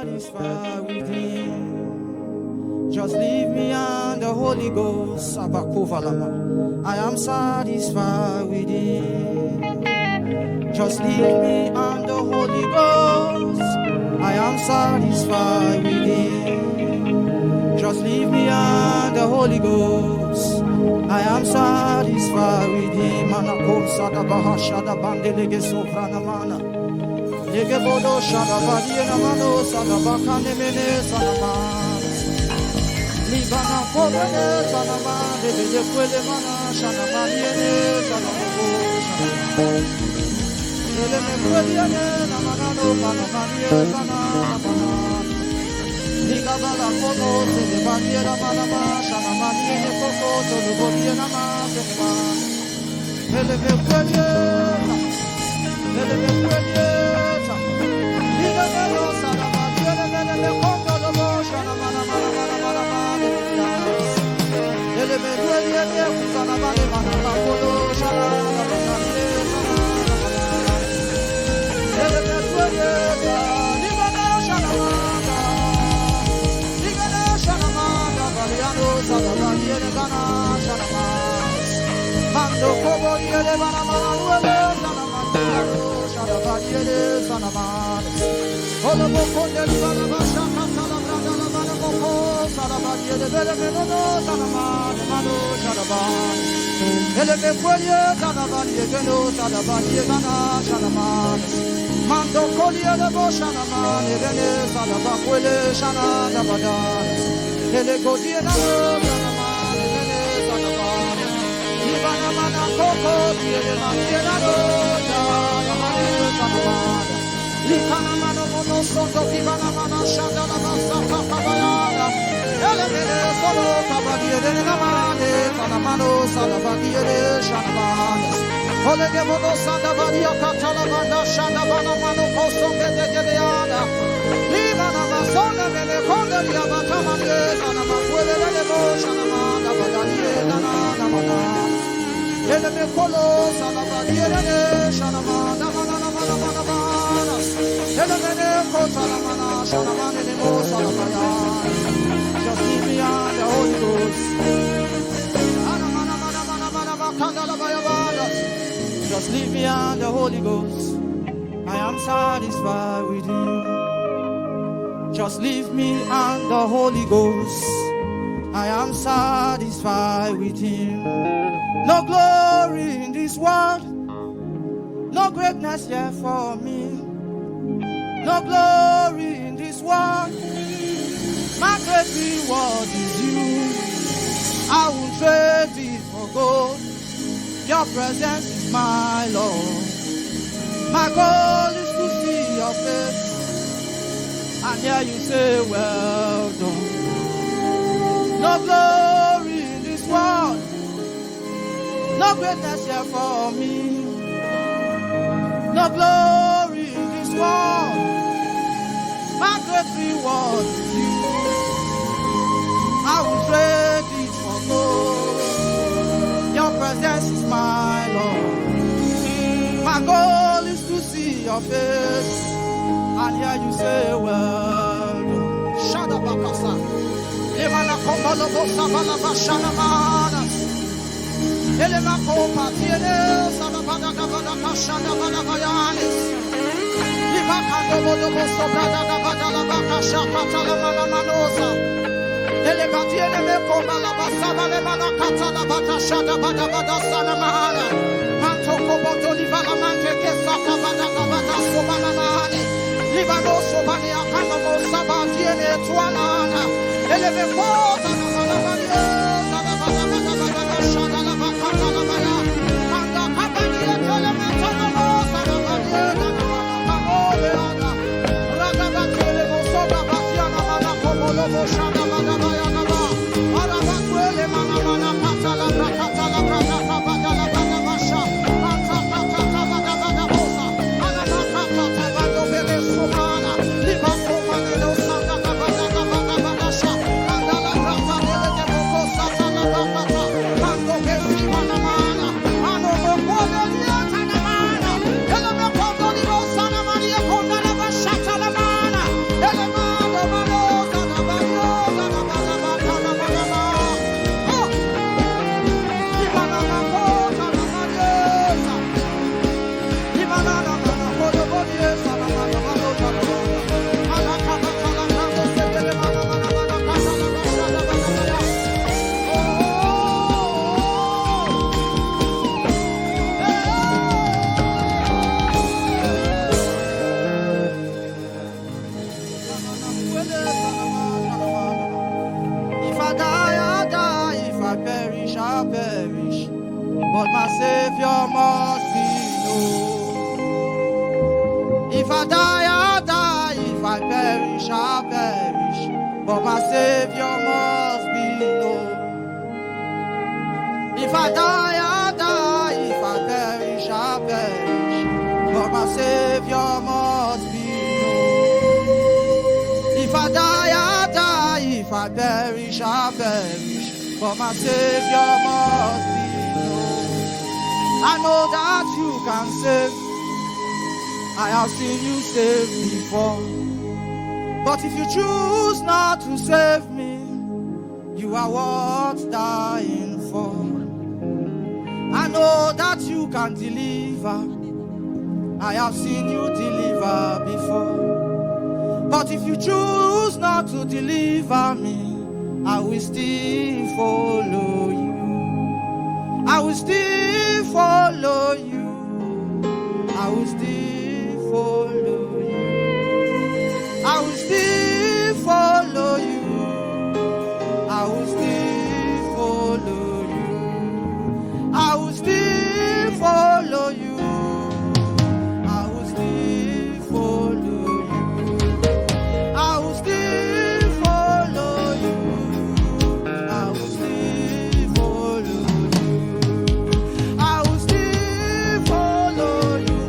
satisfied with Him. Just leave me and the Holy Ghost. I am satisfied with Him. Just leave me and the Holy Ghost. I am satisfied with Him. Just leave me and the Holy Ghost. I am satisfied with Him. Manako sada bahasha da bandelege soprana mana. Lege bodo shada badiena mano sada bakane mene sada mana. Libana pobene sada mana de kwele mana shada badiene sada moko shada. Ele me kwele na mana no mana badiene sana mana. Liga bala kono se de badiera mana ma shada badiene koko to de bodiena ma se ma. Ele me kwele ele me kwele Mando como yele bana manuele sana badiere sana man. Olo boko deli bana basha katala brada la bana boko sana badiere bele meno sana man mano sana ban. Ele me kwelye sana badiere geno sana badiere bana sana man. Mando kolie de bo sana man ebene sana bakwele sana da badan. Ele godie na sana man ebene sana ban. Ibana mana koko diere man diera do ya mane sana man. Likana mano mono soto kibana mana shanda la basa kabayana. Ele mene solo kabadiere na mane kana mano sana badiere shana man. Ole de mono sana badia katala banda shanda bana mano koso gede gedeana. Libana masona mene konderia batamane sana makwele de bo shana man badanie na na mana. Ele me kolo sana badiere shana man na mana na mana mana. Ele mene kotala mana shana man ne mo sana baya. Just leave me on the Holy Ghost. Ana mana mana mana mana makandala baya baya. Just leave me on the Holy Ghost. I am satisfied with Him. Just leave me on the Holy Ghost. I am satisfied with Him. No glory in this world, no greatness here for me. No glory in this world, my great reward is You. I will trade it for gold. Your presence is my Lord. My goal is to see Your face and hear You say, well done. No glory in this world, no greatness here for me. No glory in this world, my great reward is You. I will trade it for gold. Your presence is my Lord. My goal is to see Your face and hear You say, well done. Shadabakasa. Emana kombalo bosa bala bashana manas. Elema kopa tiene salabada gabada kashana bala bayanis. Libakando bodo boso brada gabada la bakasha katala mana manosa. Elema tiene me komba la basaba le mana katala bakasha da bada bada sana mahana. Manto koboto livala mante kesaka bada gabada sobana mahani. Libano sobani akana mo sabatiene tuanana. Eleme kota na mana mania. Elema If I die, I die. If I perish, I perish. But my Savior must be known. If I die, I die. If I perish, I perish. But my Savior must be known. If I die, I die. If I perish, I perish. But my Savior must be known. If I die, I die. If I perish, I perish. But my Savior must be known. I know that you can save. I have seen you save before. But if you choose not to save me, you are worth dying for. I know that you can deliver. I have seen you deliver before. But if you choose not to deliver me, I will still follow you. I will still follow you. I will still follow you. I will still follow you. I will still follow you. I will still follow you. I will still follow you. I will still follow you. I will still follow you. I will still follow you. I will still follow you.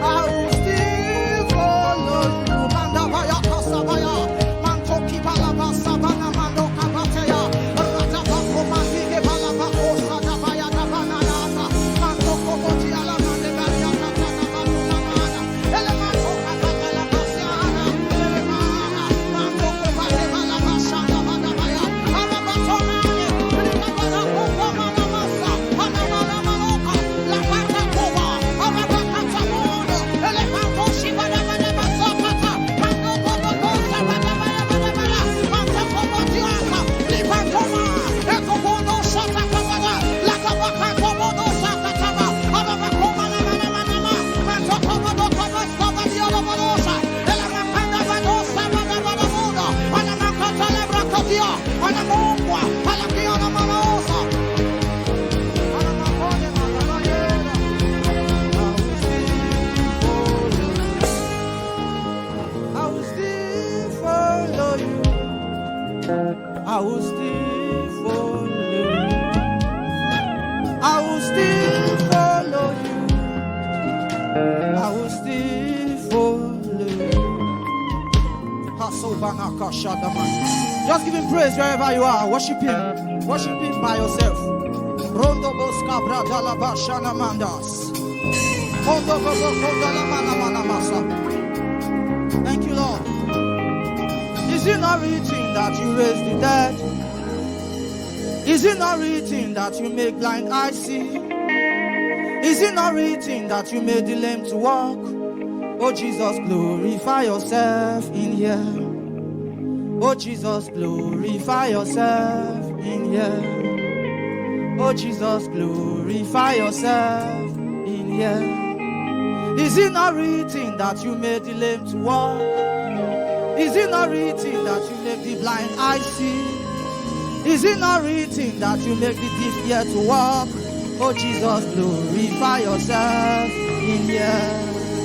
I will still follow you. Manda vaya casa vaya. Manto ki bala basa bana mando kabateya. Rata bako mandi ke bala bako sada vaya da banana. Manto kobo ti ala mande varia kata da banana mana. Ele manto kata la basiana. Ele mana. Manto kobo te bala basa da bana vaya. Ara bato mane. Rika bala kobo mana masa. Ana mana manoka. La kata koba. Ara bakata mono. Ele manto shiba da bana basa kata. Manto kobo kosa bana bana bana bana. Manto kobo ti aka. Libanto ma. Eko bono shata kabala. La kabaka kobo no shata kaba. Ara bakoma na mana mana ma. Manto kobo no kobo kobo ti ala banosa. Ele makanda banosa bana bana muda. Ana makata le brakatia. Ana mongwa. Ala kiana manosa. Ana makone mana mayena. I will still follow you. I will still follow you. I will still follow you. I will still follow you. Hasobanaka Shadaman. Just give him praise wherever you are. Worship him. Worship him by yourself. Rondo Boska Bradala Bashana Mandas. Rondo Bosko Dalamana Manamasa. Thank you, Lord. Is it not written that you raise the dead? Is it not written that you make blind eyes see? Is it not written that you made the lame to walk? Oh Jesus, glorify yourself in here. Oh Jesus, glorify yourself in here. Oh Jesus, glorify yourself in here. Is it not written that you made the lame to walk? Is it not written that you make the blind eyes see? Is it not written that you make the deaf ear to walk? Oh Jesus, glorify yourself in here.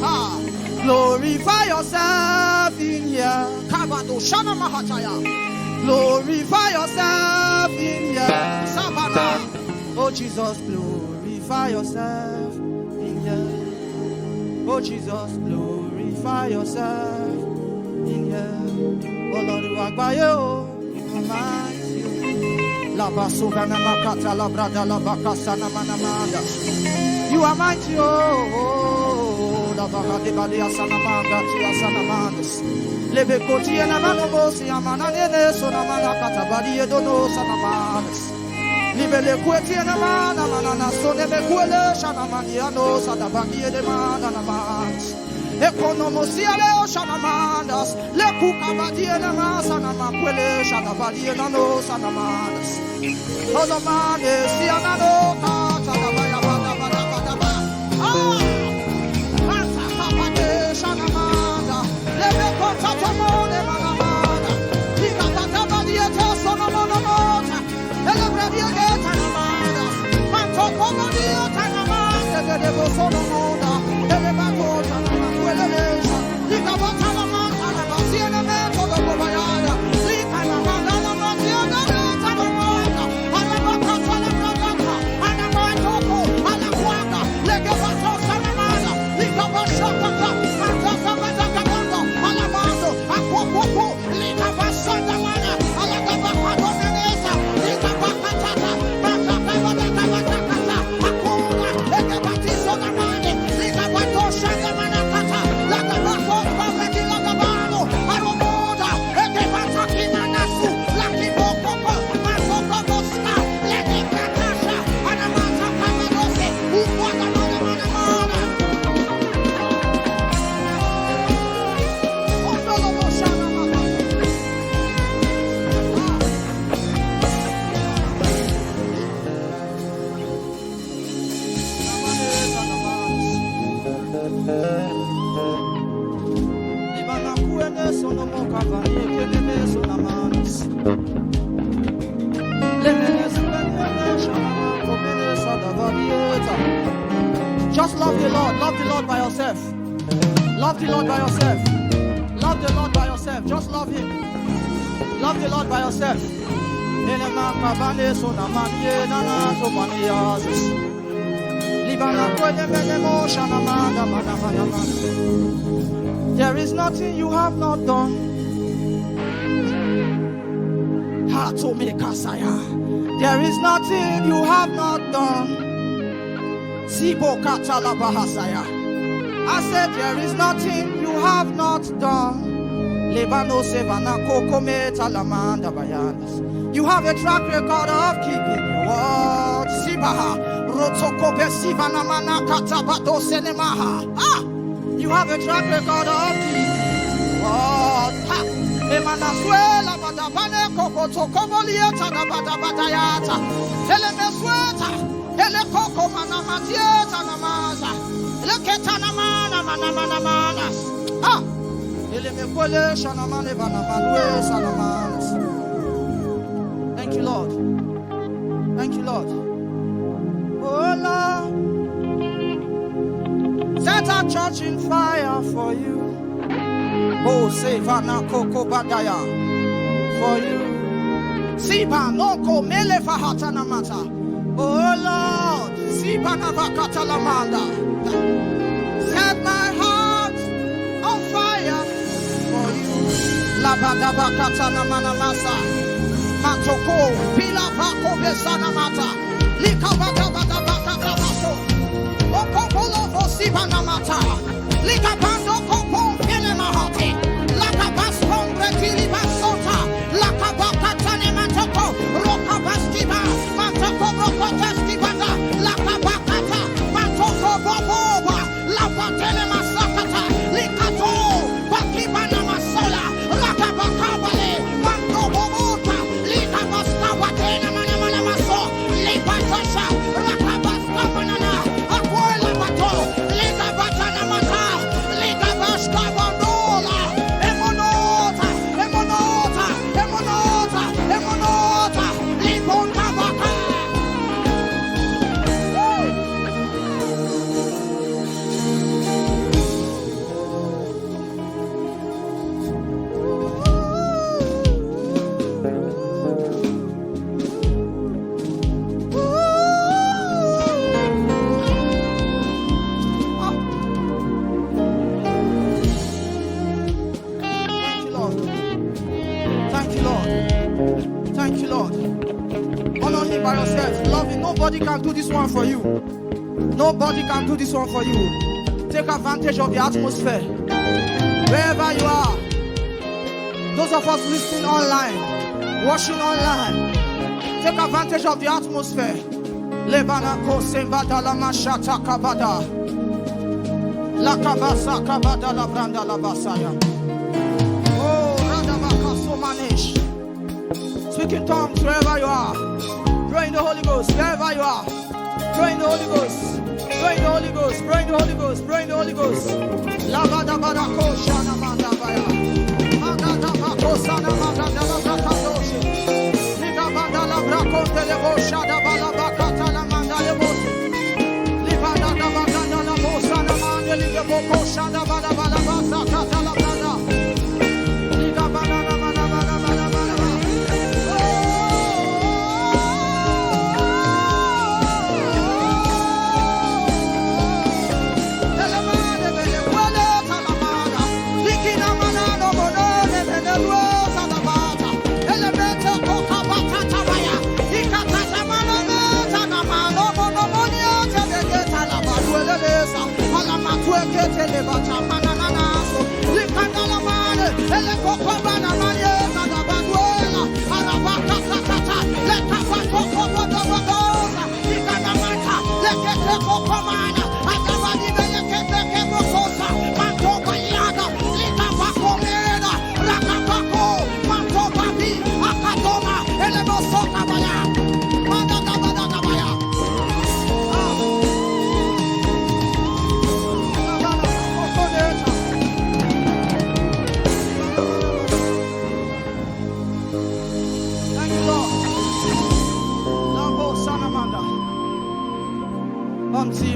Ah, glorify yourself in here. Kabado Shana Mahataya. Glorify yourself in here. Sabana. Oh Jesus, glorify yourself in here. Oh Jesus, glorify yourself in here. Oh Lord, you are by you. La basugana makata la brada la bakasana manamanda. You are mighty, oh, la baka de badia sanamanga tia sanamandas. Lebe kotia na manobosi amana nene sonamana kata badia dono sanamandas. Libele kwetia na mana manana sonebe kwele shanamania no sadabangie de mana namas. Economosia leo shanamandas. Le kukabadie na masana makwele shanabadie na no sanamandas. Ozamane siana no kata baya bada bada bada bada. Ah, Just love the Lord. Love the Lord by yourself. Love the Lord by yourself. Love the Lord by yourself. Just love Him. Love the Lord by yourself. There is nothing you have not done. There is nothing you have not done. I said there is nothing you have not done. You have a track record of keeping your word. You have a track record of keeping your word. Thank you, Lord. Thank you, Lord. Oh, Lord. Set our church in fire for you. Oh, Savannah Coco Badaya for you. Siba Noko Mele Fahatana Mata. Oh, Lord. Siba Navakata Lamanda. Set my heart on fire for you. Labadabakata Namanamasa. Matoko, Pila Paco Besana Mata, Likabata Bata Okopolo for Sibana Mata, Likabando Copo, Penemahati, Lakabas Compretili Basota, Lakabaka Tanematoko, Rokabaskiba, Matoko Rokotaskibata, Lakabakata, Matoko Boboba, Lapatene Masakata, Likato, Bakibana Masola, Lakabakabale, Manto Bobota. Nobody can do this one for you. Nobody can do this one for you. Take advantage of the atmosphere. Wherever you are. Those of us listening online, watching online, take advantage of the atmosphere. Lebana kosembada la mashata kabada. La kabasa kabada la branda la basaya. Oh, radabaka so manish. Speak in tongues wherever you are. Pray in the Holy Ghost, wherever you are. Pray in the Holy Ghost. Pray in the Holy Ghost. Pray in the Holy Ghost. Pray in the Holy Ghost. Lavada barako shana manda baya. Magada bako sana magada la brakadoshi. Liga banda la brako telebo shada bala bakata la manda lebosi. Livada da baganda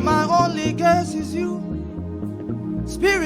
My only guess is you, Spirit.